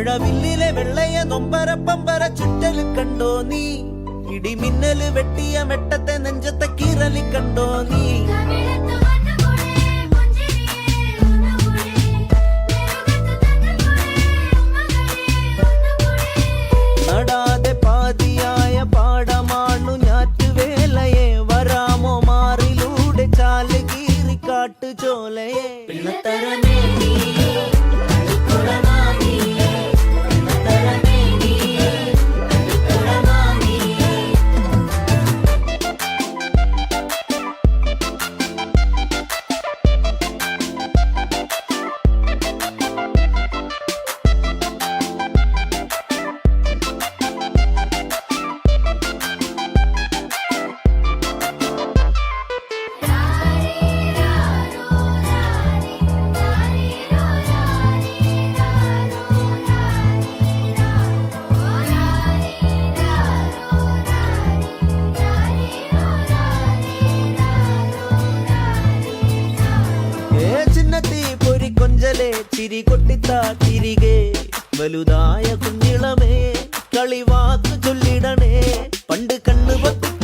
മഴവില്ലിലെ വെള്ളയ നൊമ്പരപ്പമ്പര ചുറ്റല് കണ്ടോ നീ ഇടിമിന്നല് വെട്ടിയ മെട്ടത്തെ നെഞ്ചത്തെ കീറലി കണ്ടോ നീ നടാതെ പാതിയായ പാടമാണു ഞാറ്റുവേലയെ വരാമോ മാറിലൂടെ ചാല് കീറി കാട്ടു ചോലയെ കൊഞ്ചലെ ചിരി കൊട്ടിത്താ തിരികെ വലുതായ കുഞ്ഞിളമേ കളിവാക്ക് ചൊല്ലിടണേ പണ്ട് കണ്ണു പൊത്തി